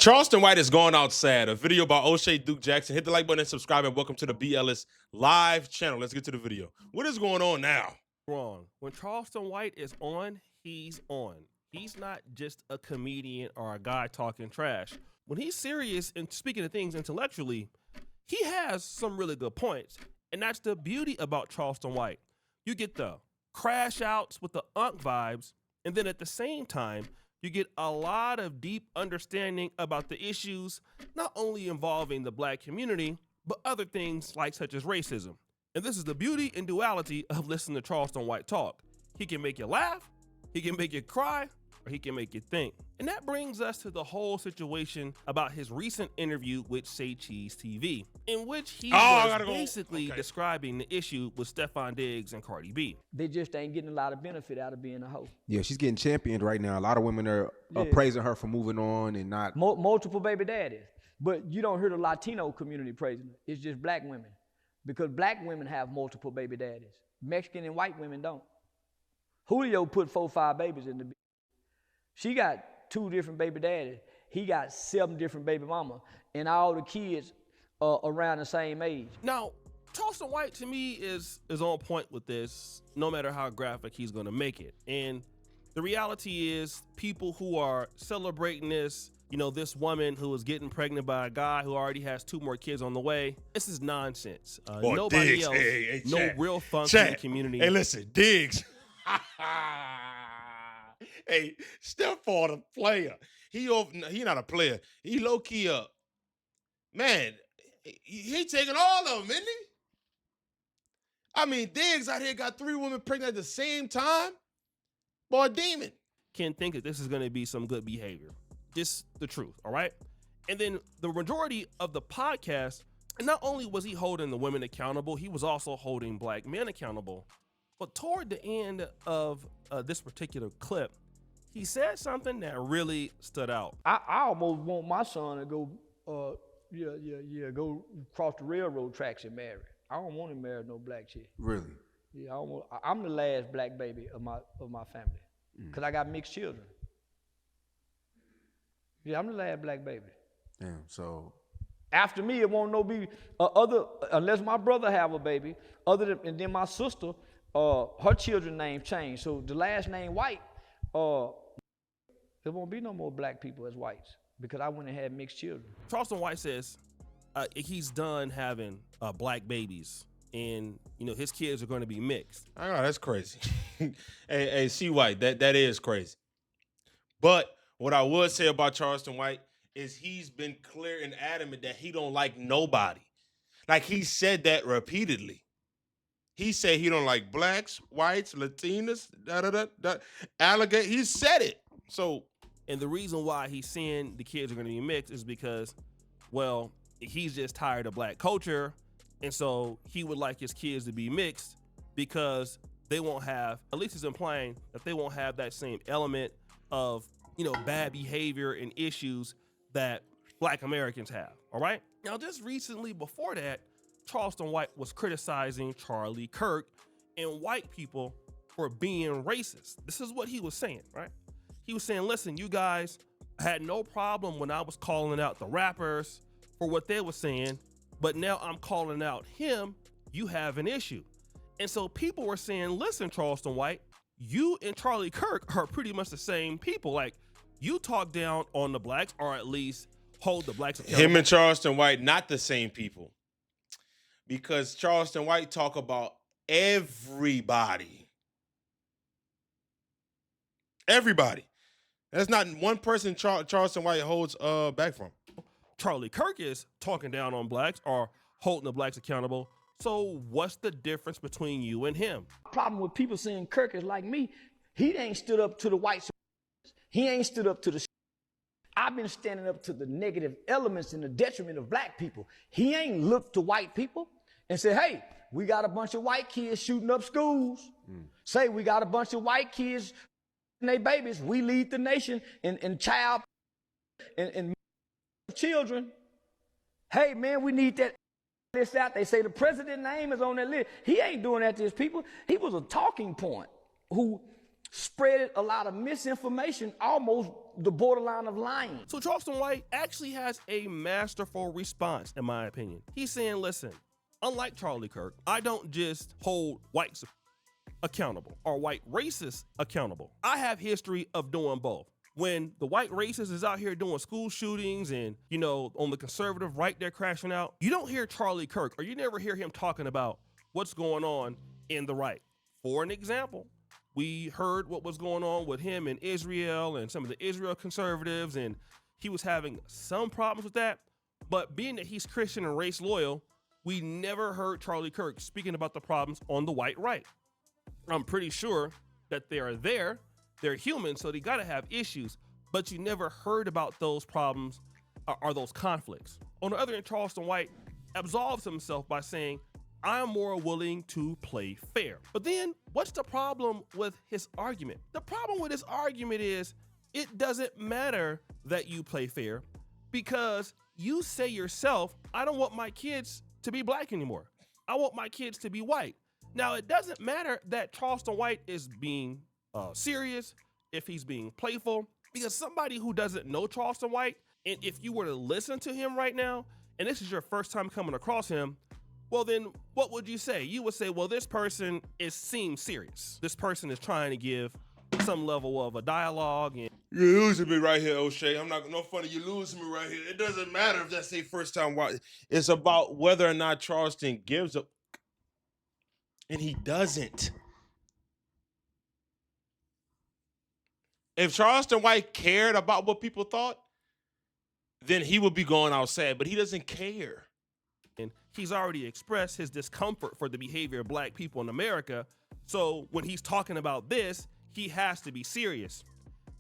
Charleston White is going out sad. A video by O'Shea Duke Jackson. Hit the like button and subscribe, and welcome to the BLS live channel. Let's get to the video. What is going on now? Wrong. When Charleston White is on, he's on. He's not just a comedian or a guy talking trash. When he's serious and speaking of things intellectually, he has some really good points. And that's the beauty about Charleston White. You get the crash outs with the unk vibes, and then at the same time, you get a lot of deep understanding about the issues, not only involving the black community, but other things like such as racism. And this is the beauty and duality of listening to Charleston White talk. He can make you laugh, he can make you cry, or he can make you think. And that brings us to the whole situation about his recent interview with Say Cheese TV, in which he was basically describing the issue with Stefon Diggs and Cardi B. They just ain't getting a lot of benefit out of being a hoe. Yeah, she's getting championed right now. A lot of women are praising her for moving on and not... Multiple baby daddies. But you don't hear the Latino community praising her. It's just black women. Because black women have multiple baby daddies. Mexican and white women don't. Julio put 4 or 5 babies in the... She got 2 different baby daddies. He got 7 different baby mamas. And all the kids are around the same age. Now, Charleston White, to me, is on point with this, no matter how graphic he's going to make it. And the reality is, people who are celebrating this, you know, this woman who is getting pregnant by a guy who already has 2 more kids on the way, this is nonsense. Nobody Diggs, else, no real funk in the community. Hey, listen, Diggs. Hey, Stefon a player. He not a player. He low key up. Man, he taking all of them, isn't he? I mean, Diggs out here got 3 women pregnant at the same time. Boy, demon. Can't think that this is going to be some good behavior. Just the truth, all right? And then the majority of the podcast, and not only was he holding the women accountable, he was also holding black men accountable. But toward the end of this particular clip, he said something that really stood out. I almost want my son to go, go cross the railroad tracks and marry. I don't want to marry no black chick. Really? Yeah, I'm the last black baby of my family, cause I got mixed children. Yeah, I'm the last black baby. Damn. So after me, it won't be unless my brother have a baby. And then my sister, her children's name changed. So the last name White, there won't be no more black people as whites because I went and had mixed children. Charleston White says he's done having black babies, and you know his kids are going to be mixed. I know, that's crazy. hey, C. White, that is crazy. But what I would say about Charleston White is he's been clear and adamant that he don't like nobody. Like, he said that repeatedly. He said he don't like blacks, whites, Latinas, alligator. He said it. So, and the reason why he's saying the kids are going to be mixed is because, well, he's just tired of black culture, and so he would like his kids to be mixed because they won't have, at least he's implying that they won't have that same element of, you know, bad behavior and issues that black Americans have, all right? Now, just recently before that, Charleston White was criticizing Charlie Kirk and white people for being racist. This is what he was saying, right? He was saying, listen, you guys had no problem when I was calling out the rappers for what they were saying, but now I'm calling out him, you have an issue. And so people were saying, listen, Charleston White, you and Charlie Kirk are pretty much the same people. Like, you talk down on the blacks, or at least hold the blacks accountable. Him and Charleston White, not the same people. Because Charleston White talk about everybody. Everybody. That's not one person Charleston White holds back from. Charlie Kirk is talking down on blacks or holding the blacks accountable. So what's the difference between you and him? Problem with people saying Kirk is like me, he ain't stood up to the whites. He ain't stood up to the... I've been standing up to the negative elements in the detriment of black people. He ain't looked to white people and said, hey, we got a bunch of white kids shooting up schools. Say we got a bunch of white kids and they babies. We lead the nation in child and children. Hey, man, we need that list out. They say the president's name is on that list. He ain't doing that to his people. He was a talking point who spread a lot of misinformation, almost the borderline of lying. So Charleston White actually has a masterful response, in my opinion. He's saying, listen, unlike Charlie Kirk, I don't just hold whites accountable or white racists accountable. I have history of doing both. When the white racist is out here doing school shootings and, you know, on the conservative right, they're crashing out, you don't hear Charlie Kirk, or you never hear him talking about what's going on in the right. For an example, we heard what was going on with him in Israel and some of the Israel conservatives, and he was having some problems with that. But being that he's Christian and race loyal, we never heard Charlie Kirk speaking about the problems on the white right. I'm pretty sure that they're there. They're human, so they gotta have issues, but you never heard about those problems or those conflicts. On the other hand, Charleston White absolves himself by saying, I'm more willing to play fair. But then what's the problem with his argument? The problem with his argument is it doesn't matter that you play fair because you say yourself, I don't want my kids to be black anymore. I want my kids to be white. Now, it doesn't matter that Charleston White is being serious, if he's being playful, because somebody who doesn't know Charleston White, and if you were to listen to him right now, and this is your first time coming across him, well then what would you say? You would say, well, this person seems serious. This person is trying to give some level of a dialogue. And you're losing me right here, O'Shea. I'm not no funny. You're losing me right here. It doesn't matter if that's a first time watch. It's about whether or not Charleston gives up, and he doesn't. If Charleston White cared about what people thought, then he would be going outside, but he doesn't care. And he's already expressed his discomfort for the behavior of black people in America. So when he's talking about this, he has to be serious.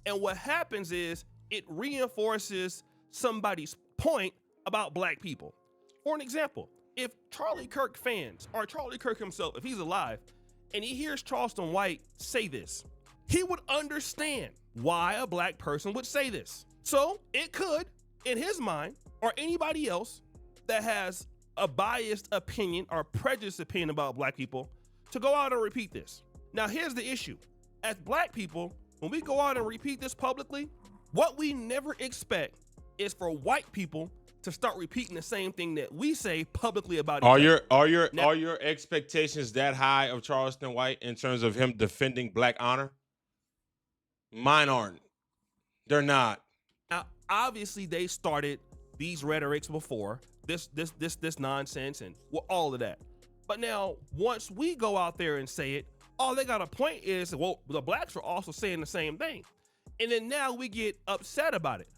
And what happens is it reinforces somebody's point about black people. For an example, if Charlie Kirk fans, or Charlie Kirk himself, if he's alive, and he hears Charleston White say this, he would understand why a black person would say this. So it could, in his mind, or anybody else that has a biased opinion or prejudiced opinion about black people, to go out and repeat this. Now, here's the issue. As black people, when we go out and repeat this publicly, what we never expect is for white people to start repeating the same thing that we say publicly about each other. Are your expectations that high of Charleston White in terms of him defending black honor? Mine aren't. They're not. Now, obviously, they started these rhetorics before this nonsense and all of that. But now, once we go out there and say it, all they got a point is, well, the blacks are also saying the same thing. And then now we get upset about it.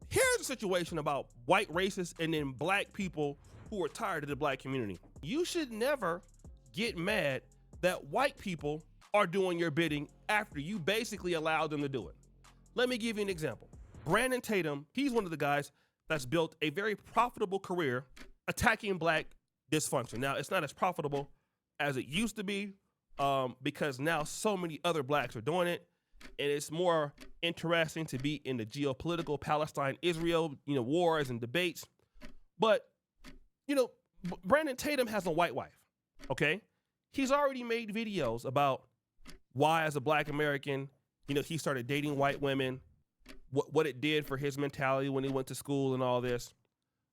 Here's the situation about white racists and then black people who are tired of the black community. You should never get mad that white people are doing your bidding after you basically allowed them to do it. Let me give you an example. Brandon Tatum, he's one of the guys that's built a very profitable career attacking black dysfunction. Now, it's not as profitable as it used to be because now so many other blacks are doing it. And it's more interesting to be in the geopolitical Palestine-Israel, wars and debates. But, Brandon Tatum has a white wife, okay? He's already made videos about why, as a black American, he started dating white women, what it did for his mentality when he went to school and all this.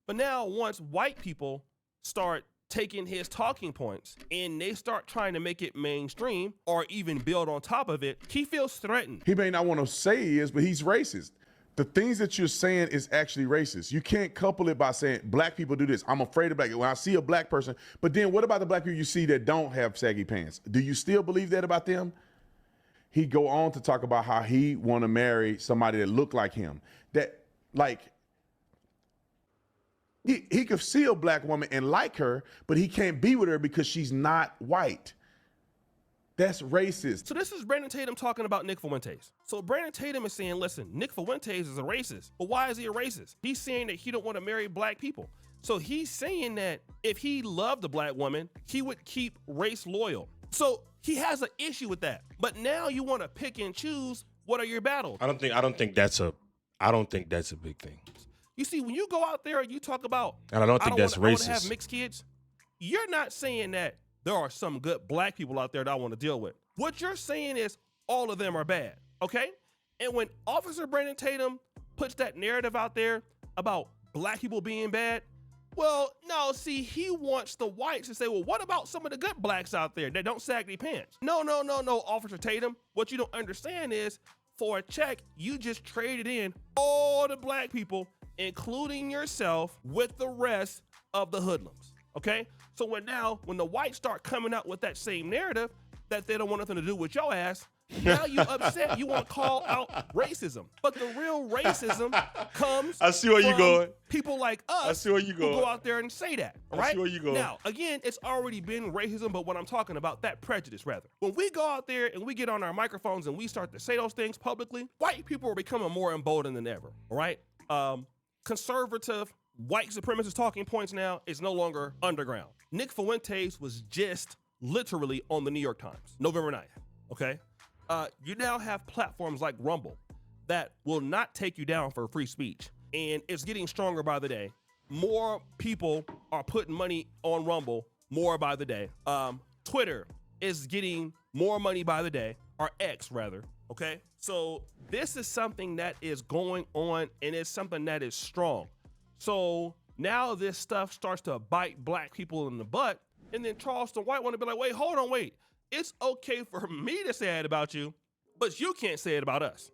But now, once white people start taking his talking points and they start trying to make it mainstream or even build on top of it, he feels threatened. He may not want to say he is, but he's racist. The things that you're saying is actually racist. You can't couple it by saying black people do this. I'm afraid of black. When I see a black person, but then what about the black people you see that don't have saggy pants? Do you still believe that about them? He go on to talk about how he want to marry somebody that look like him. That like, he could see a black woman and like her, but he can't be with her because she's not white. That's racist. So this is Brandon Tatum talking about Nick Fuentes. So Brandon Tatum is saying, listen, Nick Fuentes is a racist. But why is he a racist? He's saying that he don't want to marry black people. So he's saying that if he loved a black woman, he would keep race loyal. So he has an issue with that. But now you want to pick and choose what are your battles. I don't think that's a big thing. You see, when you go out there and you talk about, and I don't think that's racist. I want to have mixed kids. You're not saying that there are some good black people out there that I want to deal with. What you're saying is all of them are bad, okay? And when Officer Brandon Tatum puts that narrative out there about black people being bad, well, no, see, he wants the whites to say, well, what about some of the good blacks out there that don't sag their pants? No, Officer Tatum. What you don't understand is, for a check, you just traded in all the black people, including yourself, with the rest of the hoodlums, okay? So when the whites start coming out with that same narrative that they don't want nothing to do with your ass, now you upset, you want to call out racism. But the real racism comes I see where you from going. people like us I see where you who going. go out there and say that, all right? I see where you going. Now, again, it's already been racism, but what I'm talking about, that prejudice, rather. When we go out there and we get on our microphones and we start to say those things publicly, white people are becoming more emboldened than ever, all right? Conservative, white supremacist talking points now is no longer underground. Nick Fuentes was just literally on the New York Times, November 9th, okay? You now have platforms like Rumble that will not take you down for free speech, and it's getting stronger by the day. More people are putting money on Rumble more by the day. Twitter is getting more money by the day, or X rather, okay? So this is something that is going on, and it's something that is strong. So now this stuff starts to bite black people in the butt, and then Charleston White want to be like, wait, hold on, wait. It's okay for me to say it about you, but you can't say it about us.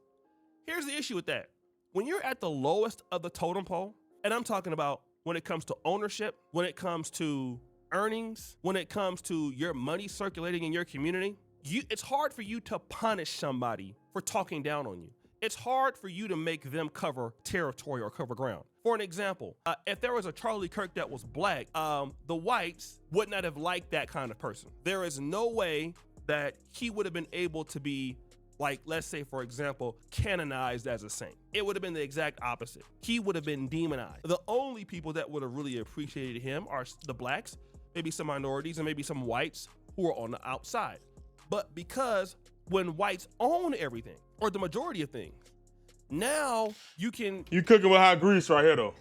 Here's the issue with that. When you're at the lowest of the totem pole, and I'm talking about when it comes to ownership, when it comes to earnings, when it comes to your money circulating in your community, it's hard for you to punish somebody for talking down on you. It's hard for you to make them cover territory or cover ground. For an example, if there was a Charlie Kirk that was black, the whites would not have liked that kind of person. There is no way that he would have been able to be, like, let's say, for example, canonized as a saint. It would have been the exact opposite. He would have been demonized. The only people that would have really appreciated him are the blacks, maybe some minorities, and maybe some whites who are on the outside. But because when whites own everything, or the majority of things, now you cooking with hot grease right here, though.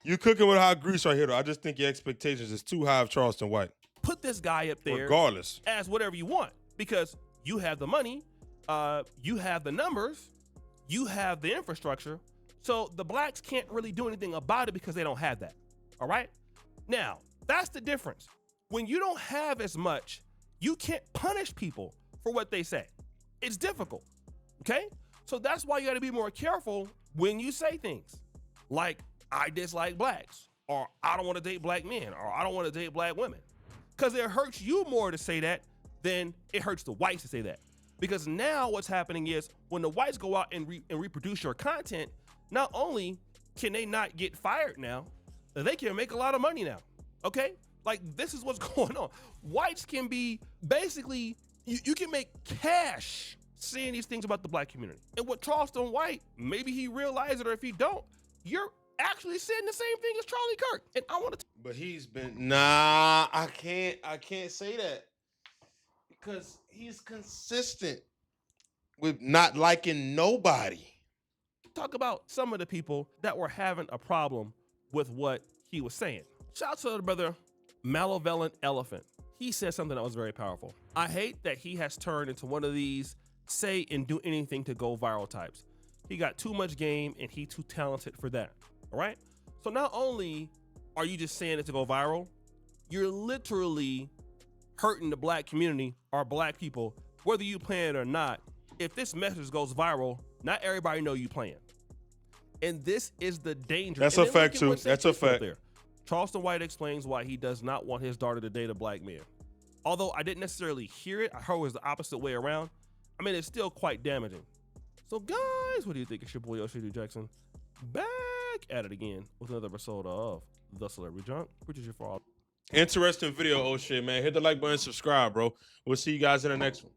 You cooking with hot grease right here, though. I just think your expectations is too high of Charleston White. Put this guy up there, regardless, as whatever you want, because you have the money, you have the numbers, you have the infrastructure. So the blacks can't really do anything about it because they don't have that. All right? Now, that's the difference. When you don't have as much, you can't punish people for what they say. It's difficult. Okay? So that's why you got to be more careful when you say things like, I dislike blacks, or I don't want to date black men, or I don't want to date black women. Because it hurts you more to say that than it hurts the whites to say that. Because now what's happening is when the whites go out and reproduce your content, not only can they not get fired now, they can make a lot of money now. Okay? Like, this is what's going on. Whites can be basically, you can make cash saying these things about the black community. And with Charleston White, maybe he realized it, or if he don't, you're actually saying the same thing as Charlie Kirk. And I want to. But he's been, I can't say that. Because he's consistent with not liking nobody. Talk about some of the people that were having a problem with what he was saying. Shout out to the brother Malevolent Elephant. He said something that was very powerful. I hate that he has turned into one of these say and do anything to go viral types. He got too much game and he too talented for that. All right? So not only are you just saying it to go viral, you're literally hurting the black community or black people, whether you plan it or not. If this message goes viral, not everybody know you playing. And this is the danger. That's a fact too. That's a fact. There. Charleston White explains why he does not want his daughter to date a black man. Although I didn't necessarily hear it, I heard it was the opposite way around. I mean, it's still quite damaging. So guys, what do you think? It's your boy Yoshi Jackson, back at it again with another episode of The Celebrity Junk, which is your fault. Interesting video, oh shit, man. Hit the like button, subscribe, bro. We'll see you guys in the next one.